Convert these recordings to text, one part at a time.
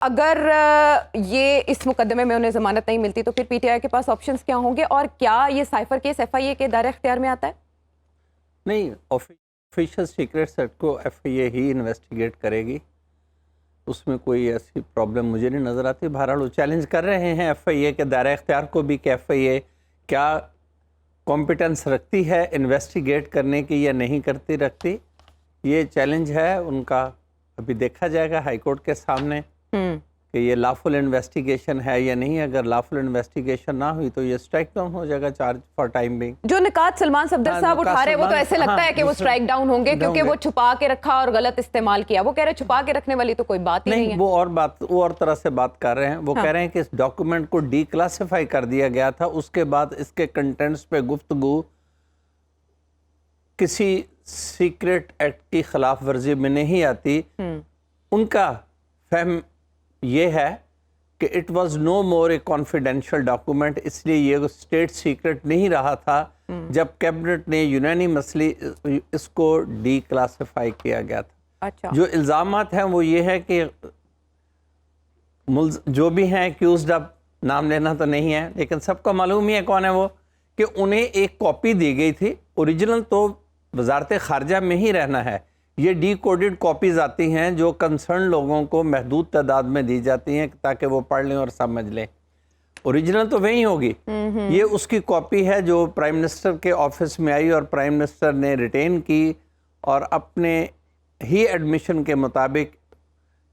اگر یہ اس مقدمے میں انہیں ضمانت نہیں ملتی تو پھر پی ٹی آئی کے پاس آپشنز کیا ہوں گے، اور کیا یہ سائفر کیس ایف آئی اے کے دائرہ اختیار میں آتا ہے؟ نہیں، آفیشیل سیکریٹس ایکٹ کو ایف آئی اے ہی انویسٹیگیٹ کرے گی، اس میں کوئی ایسی پرابلم مجھے نہیں نظر آتی. بہرحال وہ چیلنج کر رہے ہیں ایف آئی اے کے دائرہ اختیار کو بھی کہ ایف آئی اے کیا کمپیٹنس رکھتی ہے انویسٹیگیٹ کرنے کی یا نہیں کرتی رکھتی. یہ چیلنج ہے ان کا، ابھی دیکھا جائے گا ہائی کورٹ کے سامنے کہ یہ لافل انویسٹیگیشن ہے یا نہیں. اگر لافل انویسٹیگیشن نہ ہوئی تو یہ اسٹرائک ڈاؤن ہو جائے گا چارج فار ٹائم بینگ. جو نکات سلمان صفدر صاحب اٹھا رہے وہ تو ایسے لگتا ہے کہ وہ اسٹرائک ڈاؤن ہوں گے کیونکہ وہ چھپا کے رکھا اور غلط استعمال کیا. وہ کہہ رہے چھپا کے رکھنے والی تو کوئی بات ہی نہیں ہے. وہ اور طرح سے بات کر رہے ہیں. وہ کہہ رہے ہیں کہ اس ڈاکومنٹ کو ڈی کلاسیفائی کر دیا گیا تھا، اس کے بعد اس کے کنٹینٹس پہ گفتگو کسی سیکریٹ ایکٹ کی خلاف ورزی میں نہیں آتی. ان کا فہم یہ ہے کہ it was no more a confidential document, اس لیے یہ اسٹیٹ سیکرٹ نہیں رہا تھا جب کیبنٹ نے یونینیمسلی اس کو ڈی کلاسیفائی کیا گیا تھا. جو الزامات ہیں وہ یہ ہے کہ جو بھی ہیں ایکیوزڈ، اب نام لینا تو نہیں ہے لیکن سب کو معلوم ہی ہے کون ہے وہ، کہ انہیں ایک کاپی دی گئی تھی. اوریجنل تو وزارت خارجہ میں ہی رہنا ہے. یہ ڈی کوڈڈ کاپیز آتی ہیں جو کنسرن لوگوں کو محدود تعداد میں دی جاتی ہیں تاکہ وہ پڑھ لیں اور سمجھ لیں. اوریجنل تو وہی ہوگی. یہ اس کی کاپی ہے جو پرائم منسٹر کے آفس میں آئی اور پرائم منسٹر نے ریٹین کی اور اپنے ہی ایڈمیشن کے مطابق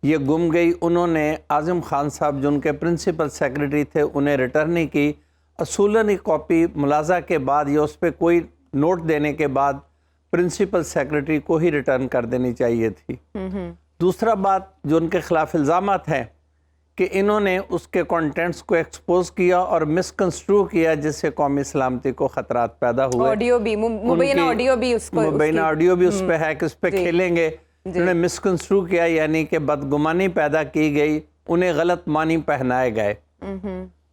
یہ گم گئی. انہوں نے اعظم خان صاحب جو ان کے پرنسپل سیکرٹری تھے انہیں ریٹرن نہیں کی. اصولاً یہ کاپی ملاحظہ کے بعد یا اس پہ کوئی نوٹ دینے کے بعد پرنسپل سیکرٹری کو ہی ریٹرن کر دینی چاہیے تھی. دوسرا بات جو ان کے خلاف الزامات ہیں کہ انہوں نے اس کے کانٹینٹس کو ایکسپوز کیا اور مس کنسٹرو کیا جس سے قومی سلامتی کو خطرات پیدا ہوئے. آڈیو بھی مبینہ آڈیو بھی اس کو مبینہ آڈیو بھی اس پہ ہے کہ اس پہ کھیلیں گے. انہوں نے مس کنسٹرو کیا یعنی کہ بدگمانی پیدا کی گئی، انہیں غلط معنی پہنائے گئے.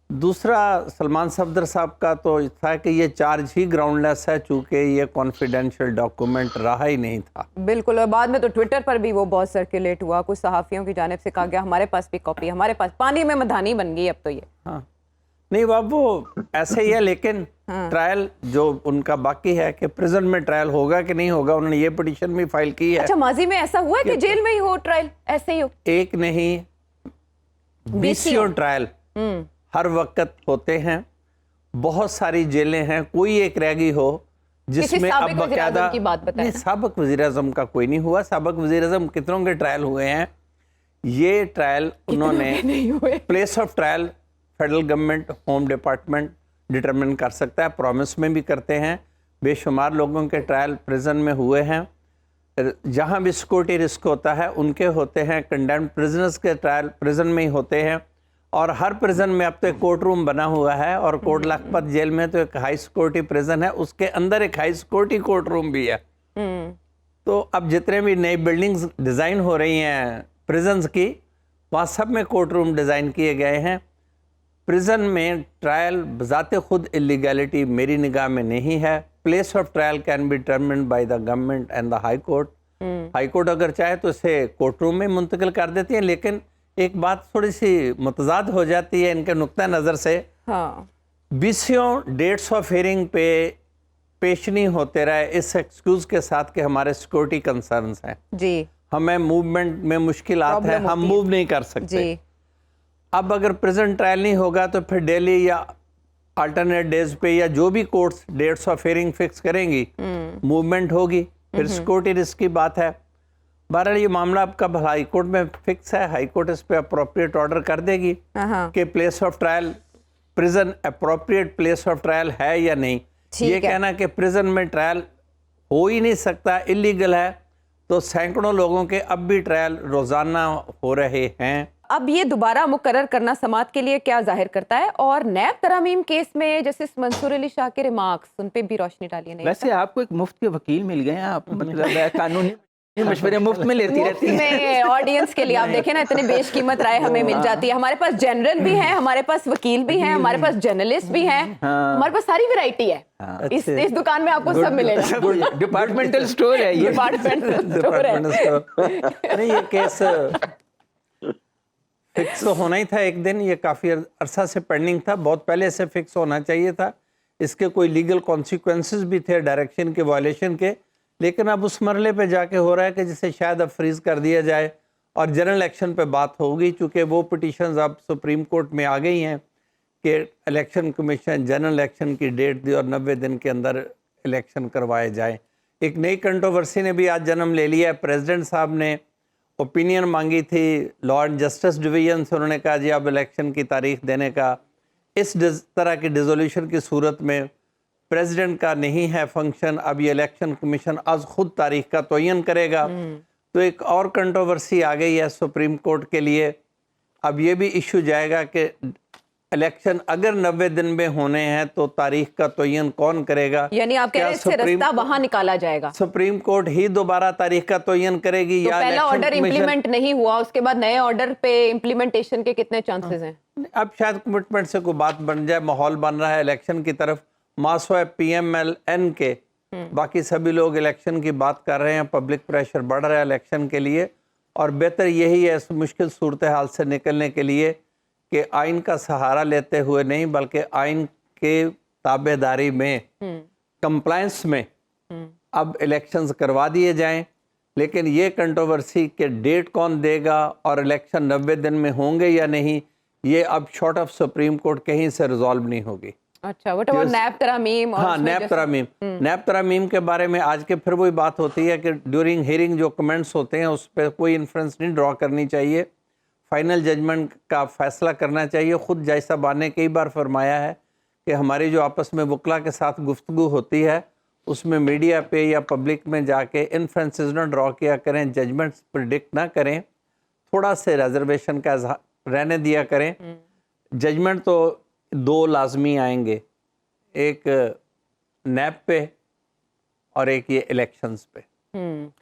دوسرا سلمان صفدر صاحب کا تو تھا کہ یہ چارج ہی گراؤنڈ لیس ہے چونکہ یہ کانفیڈینشیل ڈاکومنٹ رہا ہی نہیں تھا. بالکل. اور بعد میں تو ٹویٹر پر بھی وہ بہت سرکولیٹ ہوا، کچھ صحافیوں کی جانب سے کہا گیا ہمارے پاس بھی کاپی، ہمارے پاس پانی میں مدھانی بن گئی اب تو یہ. ہاں نہیں باب وہ ایسے ہی ہے، لیکن ٹرائل جو ان کا باقی ہے کہ پریزن میں ٹرائل ہوگا کہ نہیں ہوگا. انہوں نے یہ پٹیشن بھی فائل کی ہے. اچھا ماضی میں ایسا ہوا ہے کہ جیل میں ہی ہو ٹرائل، ایسے ہی ہو؟ ایک نہیں 20 ٹرائل ہر وقت ہوتے ہیں. بہت ساری جیلیں ہیں، کوئی ایک رہ گئی ہو جس میں اب باقاعدہ سابق وزیر اعظم کا کوئی نہیں ہوا. سابق وزیر اعظم کتنوں کے ٹرائل ہوئے ہیں. یہ ٹرائل انہوں نے place of trial federal government home department determine کر سکتا ہے، پرومس میں بھی کرتے ہیں. بے شمار لوگوں کے ٹرائل پریزن میں ہوئے ہیں. جہاں بھی سیکورٹی رسک ہوتا ہے ان کے ہوتے ہیں. کنڈیمڈ پرزنرز کے ٹرائل پریزن میں ہی ہوتے ہیں. اور ہر پریزن میں اب تو ایک کورٹ روم بنا ہوا ہے اور کوٹ لکھپت جیل میں تو ایک ہائی سیکورٹی پریزن ہے، اس کے اندر ایک ہائی سیکورٹی کورٹ روم بھی ہے. تو اب جتنے بھی نئی بلڈنگز ڈیزائن ہو رہی ہیں پریزنز کی، وہاں سب میں کورٹ روم ڈیزائن کیے گئے ہیں. پریزن میں ٹرائل بذات خود اللیگیلٹی میری نگاہ میں نہیں ہے. Place of trial can be determined by the government and the high court. High court اگر چاہے تو اسے کورٹ روم میں منتقل کر دیتی ہیں. لیکن ایک بات تھوڑی سی متضاد ہو جاتی ہے ان کے نقطہ نظر سے. 20 ڈیٹس آف ہیئرنگ پہ پیش نہیں ہوتے رہے اس ایکسکیوز کے ساتھ کہ ہمارے سیکورٹی کنسرنز ہیں جی، ہمیں موومنٹ میں مشکلات ہیں، ہم موو نہیں کر سکتے جی. اب اگر پریزنٹ ٹرائل نہیں ہوگا تو پھر ڈیلی یا الٹرنیٹ ڈیز پہ یا جو بھی courts dates of hearing fix کریں گی موومنٹ ہوگی، پھر سیکورٹی رسک کی بات ہے. بہرحال یہ معاملہ اب کب ہائی کورٹ میں فکس ہے، ہائی کورٹ اس پہ اپروپریٹ آرڈر کر دے گی کہ place of trial prison appropriate place of trial ہے یا نہیں. یہ کہنا کہ پریزن میں ٹرائل ہو ہی نہیں سکتا اللیگل ہے، تو سینکڑوں لوگوں کے اب بھی ٹرائل روزانہ ہو رہے ہیں. اب یہ دوبارہ مقرر کرنا سماعت کے لیے کیا ظاہر کرتا ہے؟ اور نیب ترامیم کیس میں جسٹس منصور علی شاہ کے ریمارکس ان پہ بھی روشنی ڈالیے. ویسے آپ کو ایک مفت کے وکیل مل گئے ہیں، آپ مطلب قانونی مشورے مفت میں لیتی رہتی ہیں. آڈینس کے لیے آپ دیکھیں نا اتنے بیش قیمت رائے ہمیں مل جاتی ہے. ہمارے پاس جنرل بھی ہیں، ہمارے پاس وکیل بھی ہیں، ہمارے پاس جرنلسٹ بھی ہیں، ہمارے پاس ساری ویرائٹی ہے. اس دکان میں آپ کو سب ملے گا. ڈپارٹمنٹل سٹور ہے یہ. ڈپارٹمنٹل سٹور ہے. نہیں یہ کیس فکس تو ہونا ہی تھا ایک دن, یہ کافی عرصہ سے پینڈنگ تھا, بہت پہلے سے فکس ہونا چاہیے تھا. اس کے کوئی لیگل کانسیکوینسز بھی تھے ڈائریکشن کے وائلیشن کے, لیکن اب اس مرحلے پہ جا کے ہو رہا ہے کہ جسے شاید اب فریز کر دیا جائے اور جنرل الیکشن پہ بات ہوگی, چونکہ وہ پٹیشنز اب سپریم کورٹ میں آ گئی ہیں کہ الیکشن کمیشن جنرل الیکشن کی ڈیٹ دی اور 90 دن کے اندر الیکشن کروائے جائیں. ایک نئی کنٹروورسی نے بھی آج جنم لے لیا ہے. پریزیڈنٹ صاحب نے اوپینین مانگی تھی لا اینڈ جسٹس ڈویژن سے, انہوں نے کہا جی اب الیکشن کی تاریخ دینے کا اس طرح کی ڈیزولیوشن کی صورت میں پریزیڈنٹ کا نہیں ہے فنکشن, اب یہ الیکشن کمیشن از خود تاریخ کا تعین کرے گا. تو ایک اور کنٹروورسی آ گئی ہے سپریم کورٹ کے لیے. اب یہ بھی ایشو جائے گا کہ الیکشن اگر 90 دن میں ہونے ہیں تو تاریخ کا تعین کون کرے گا؟ یعنی آپ کہہ رہے ہیں اس سے رستہ وہاں نکالا جائے گا, سپریم کورٹ ہی دوبارہ تاریخ کا تعین کرے گی تو یا پہلا الیکشن آرڈر کمیشن؟ امپلیمنٹ نہیں ہوا, اس کے بعد نئے آرڈر پہ امپلیمنٹیشن کے کتنے چانسز ہیں؟ اب شاید کمٹمنٹ سے کوئی بات بن جائے, ماحول بن رہا ہے الیکشن کی طرف. ماسو پی ایم ایل این کے باقی سبھی لوگ الیکشن کی بات کر رہے ہیں, پبلک پریشر بڑھ رہا ہے الیکشن کے لیے, اور بہتر یہی ہے اس مشکل صورتحال سے نکلنے کے لیے کہ آئین کا سہارا لیتے ہوئے نہیں بلکہ آئین کے تابع داری میں کمپلائنس میں اب الیکشنز کروا دیے جائیں. لیکن یہ کنٹروورسی کہ ڈیٹ کون دے گا اور الیکشن 90 دن میں ہوں گے یا نہیں, یہ اب شارٹ آف سپریم کورٹ کہیں سے ریزالو نہیں ہوگی. اچھا, وٹ اباؤٹ نیب ترامیم؟ ہاں, نیب ترامیم کے بارے میں آج کے پھر وہی بات ہوتی ہے کہ ڈیورنگ ہیئرنگ جو کمنٹس ہوتے ہیں اس پہ کوئی انفرنس نہیں ڈرا کرنی چاہیے, فائنل ججمنٹ کا فیصلہ کرنا چاہیے. خود جج صاحبان نے کئی بار فرمایا ہے کہ ہماری جو آپس میں وکلا کے ساتھ گفتگو ہوتی ہے اس میں میڈیا پہ یا پبلک میں جا کے انفرنسز نہ ڈرا کیا کریں, ججمنٹس پریڈکٹ نہ کریں, تھوڑا سے ریزرویشن کا رہنے دیا کریں. ججمنٹ تو دو لازمی آئیں گے, ایک نیب پہ اور ایک یہ الیکشنز پہ.